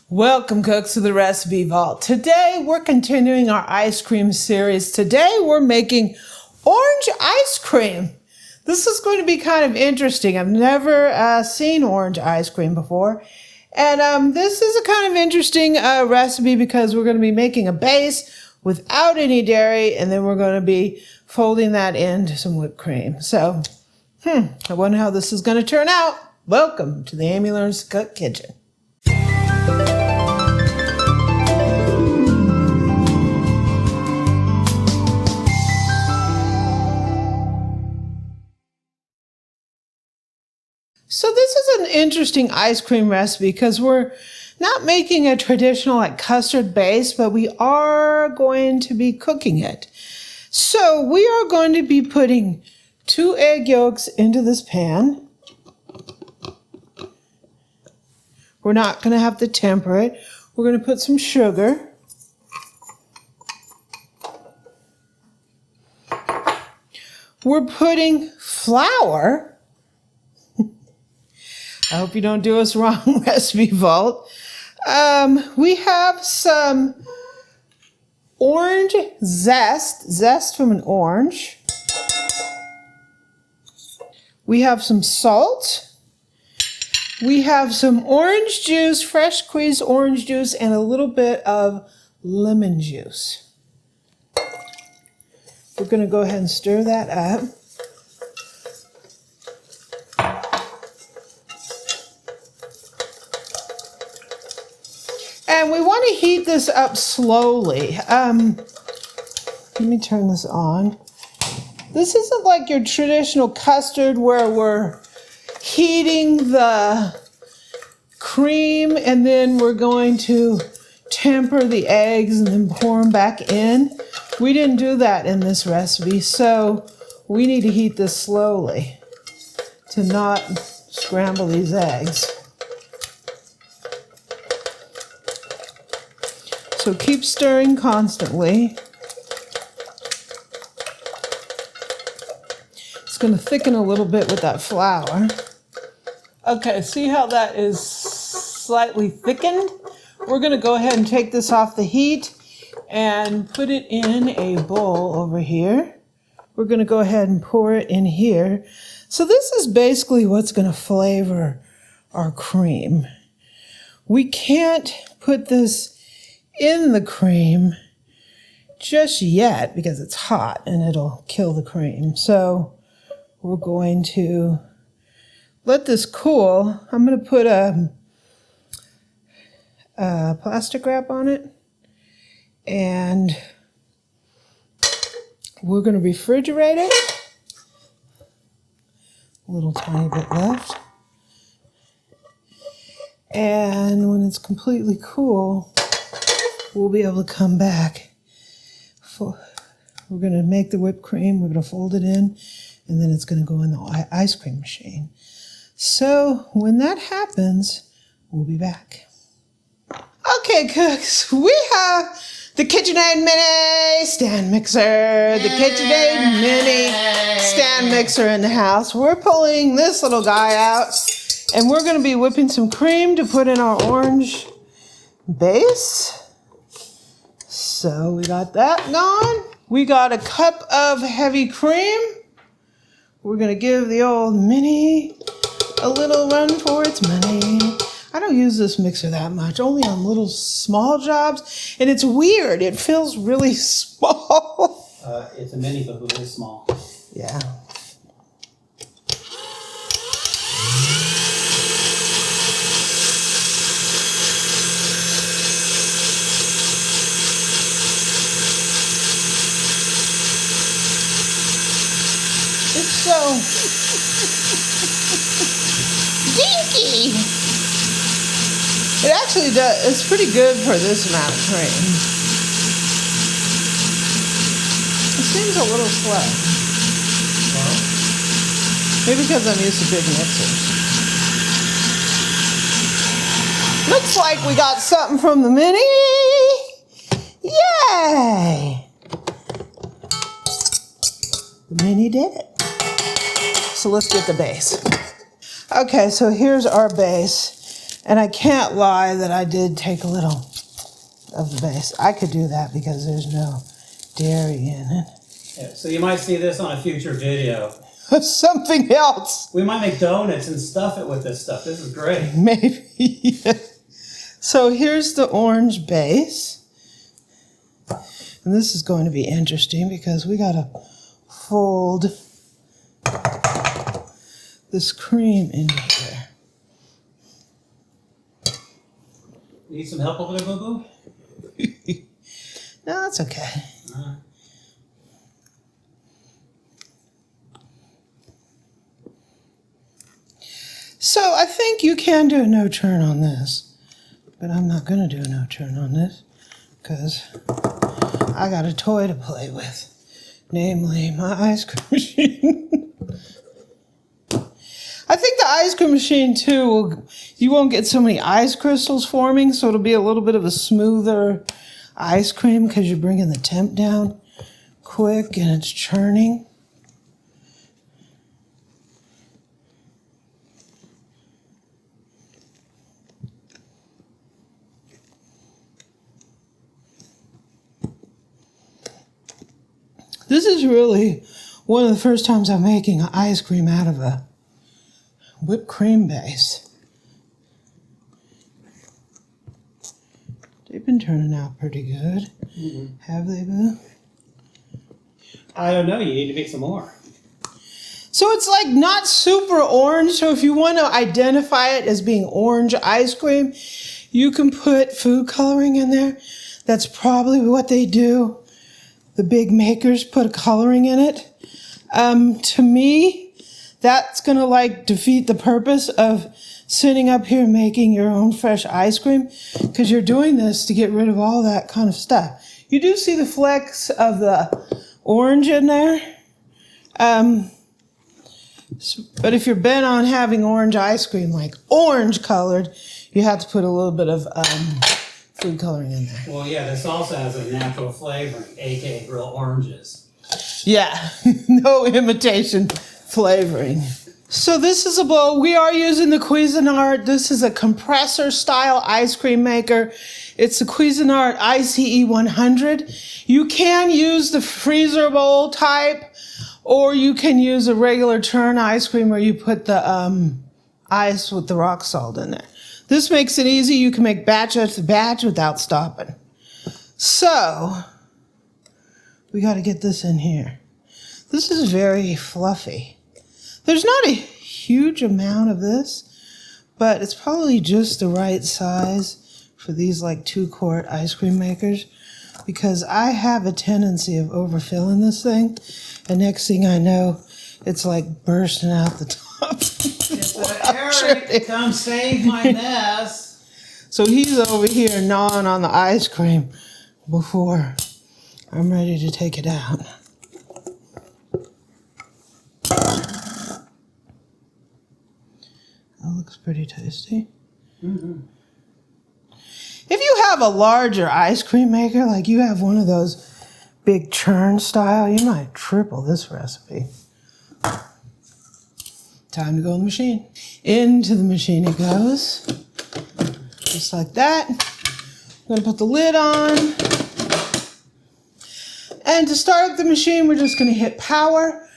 Welcome, cooks, to the Recipe Vault. Today, we're continuing our ice cream series. Today, we're making orange ice cream. This is going to be kind of interesting. I've never seen orange ice cream before. And this is a kind of interesting recipe because we're going to be making a base without any dairy, and then we're going to be folding that into some whipped cream. So, I wonder how this is going to turn out. Welcome to the Amy Learns to Cook kitchen. So this is an interesting ice cream recipe because we're not making a traditional like custard base, but we are going to be cooking it. So we are going to be putting 2 egg yolks into this pan. We're not going to have to temper it. We're going to put some sugar. We're putting flour. I hope you don't do us wrong, Recipe Vault. We have some orange zest from an orange. We have some salt. We have some orange juice, fresh squeezed orange juice, and a little bit of lemon juice. We're going to go ahead and stir that up. And we want to heat this up slowly. Let me turn this on. This isn't like your traditional custard where we're heating the cream and then we're going to temper the eggs and then pour them back in. We didn't do that in this recipe, so we need to heat this slowly to not scramble these eggs. So keep stirring constantly. It's going to thicken a little bit with that flour. Okay, see how that is slightly thickened? We're going to go ahead and take this off the heat and put it in a bowl over here. We're going to go ahead and pour it in here. So this is basically what's going to flavor our cream. We can't put this in the cream just yet because it's hot and it'll kill the cream. So we're going to let this cool. I'm going to put a plastic wrap on it and we're going to refrigerate it. A little tiny bit left. And when it's completely cool, we'll be able to come back. We're going to make the whipped cream. We're going to fold it in, and then it's going to go in the ice cream machine. So when that happens, we'll be back. Okay, cooks, we have the KitchenAid Mini stand mixer. The KitchenAid Mini stand mixer in the house. We're pulling this little guy out, and we're going to be whipping some cream to put in our orange base. So we got that going. We got a cup of heavy cream. We're going to give the old Mini a little run for its money. I don't use this mixer that much, only on little small jobs. And it's weird. It feels really small. It's a Mini, but it is small. Yeah. It's so dinky. It actually does. It's pretty good for this amount of cream. It seems a little slow. Maybe because I'm used to big mixers. Looks like we got something from the Mini. Yay! The Mini did it. So let's get the base. Okay, so here's our base. And I can't lie that I did take a little of the base. I could do that because there's no dairy in it. Yeah, so you might see this on a future video. Something else. We might make donuts and stuff it with this stuff. This is great. Maybe. So here's the orange base. And this is going to be interesting because we got to fold this cream in here. Need some help over there, Boo Boo? No, that's okay. So I think you can do a no turn on this, but I'm not going to do a no turn on this because I got a toy to play with, namely my ice cream machine. I think the ice cream machine too, you won't get so many ice crystals forming, so it'll be a little bit of a smoother ice cream because you're bringing the temp down quick and it's churning. This is really one of the first times I'm making ice cream out of a whipped cream base. They've been turning out pretty good. Mm-hmm. Have they been? I don't know. You need to make some more. So it's like not super orange. So if you want to identify it as being orange ice cream, you can put food coloring in there. That's probably what they do. The big makers put a coloring in it. To me, that's going to like defeat the purpose of sitting up here making your own fresh ice cream because you're doing this to get rid of all that kind of stuff. You do see the flecks of the orange in there. But if you're bent on having orange ice cream, like orange colored, you have to put a little bit of food coloring in there. Well, yeah, this also has a natural flavoring, aka real oranges. Yeah, no imitation flavoring. So this is a bowl. We are using the Cuisinart. This is a compressor style ice cream maker. It's the Cuisinart ICE-100. You can use the freezer bowl type, or you can use a regular churn ice cream where you put the ice with the rock salt in there. This makes it easy. You can make batch after batch without stopping. So, we got to get this in here. This is very fluffy. There's not a huge amount of this, but it's probably just the right size for these like 2-quart ice cream makers because I have a tendency of overfilling this thing, and next thing I know, it's like bursting out the top. Eric, come save my mess. So he's over here gnawing on the ice cream before I'm ready to take it out. That looks pretty tasty. Mm-hmm. If you have a larger ice cream maker, like you have one of those big churn style, you might triple this recipe. Time to go in the machine. Into the machine it goes. Just like that. I'm going to put the lid on. And to start up the machine, we're just going to hit power.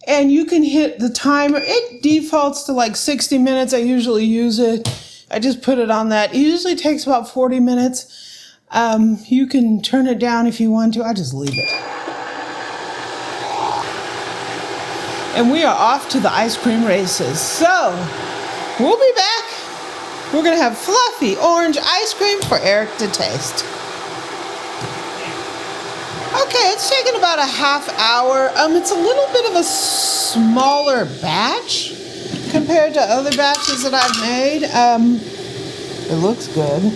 And you can hit the timer. It defaults to like 60 minutes. I usually use it. I just put it on that. It usually takes about 40 minutes. You can turn it down if you want to. I just leave it. And we are off to the ice cream races. So, we'll be back. We're going to have fluffy orange ice cream for Eric to taste. Okay, it's taken about a half hour. It's a little bit of a smaller batch compared to other batches that I've made. It looks good.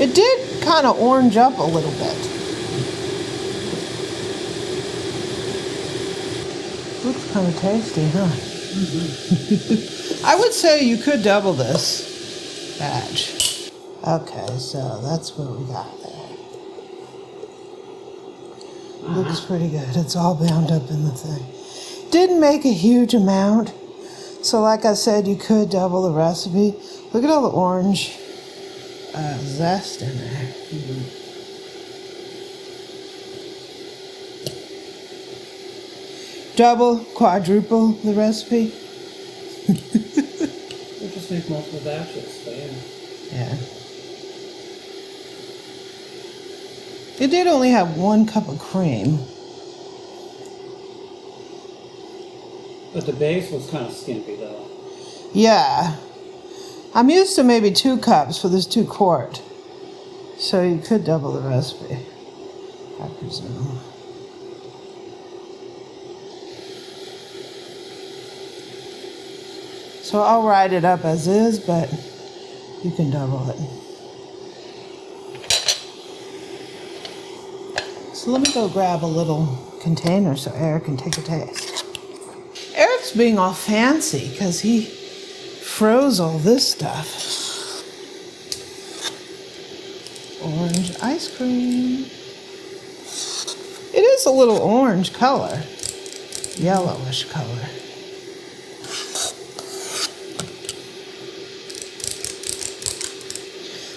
It did kind of orange up a little bit. Looks kind of tasty, huh? Mm-hmm. I would say you could double this batch. Okay, so that's what we got there. Looks pretty good. It's all bound up in the thing. Didn't make a huge amount. So like I said, you could double the recipe. Look at all the orange zest in there. Double, quadruple the recipe. We'll just make multiple batches, so yeah. Yeah. It did only have 1 cup of cream. But the base was kind of skimpy though. Yeah. I'm used to maybe 2 cups for this 2 quart. So you could double the recipe, I presume. So I'll write it up as is, but you can double it. So let me go grab a little container so Eric can take a taste. Eric's being all fancy because he froze all this stuff. Orange ice cream. It is a little orange color, yellowish color.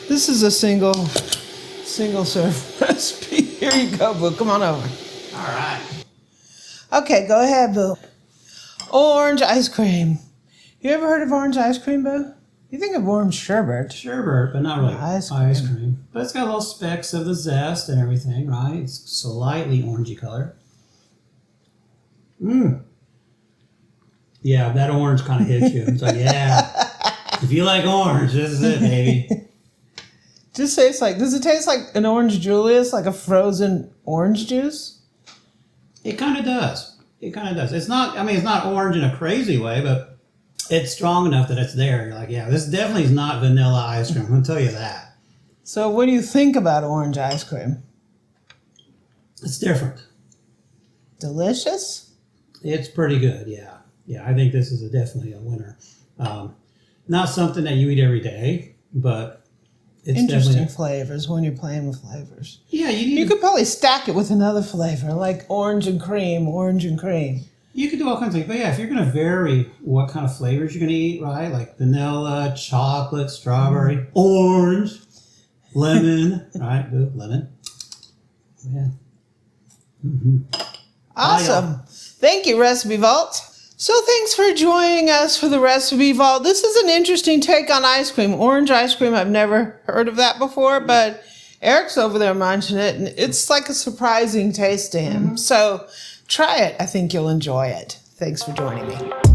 This is a single serve recipe. Here you go, Boo. Come on over. All right. Okay, go ahead, Boo. Orange ice cream. You ever heard of orange ice cream, Boo? You think of orange sherbet. Sherbet, but not really Ice ice cream. cream. But it's got little specks of the zest and everything, right? It's slightly orangey color. Mmm. Yeah, that orange kind of hits you. It's like, yeah. If you like orange, this is it, baby. Just tastes like, does it taste like an orange Julius, like a frozen orange juice? It kind of does. It kind of does. It's not, I mean, it's not orange in a crazy way, but it's strong enough that it's there. You're like, yeah, this definitely is not vanilla ice cream. I'm going to tell you that. So what do you think about orange ice cream? It's different. Delicious? It's pretty good, yeah. Yeah, I think this is definitely a winner. Not something that you eat every day, but it's Interesting definitely... flavors when you're playing with flavors. Yeah, You could probably stack it with another flavor, like orange and cream, orange and cream. You could do all kinds of things. But yeah, if you're going to vary what kind of flavors you're going to eat, right? Like vanilla, chocolate, strawberry, orange, lemon, right? Ooh, lemon. Yeah. Mm-hmm. Awesome. Thank you, Recipe Vault. So thanks for joining us for the Recipe Vault. This is an interesting take on ice cream. Orange ice cream, I've never heard of that before, but Eric's over there munching it, and it's like a surprising taste to him. So try it. I think you'll enjoy it. Thanks for joining me.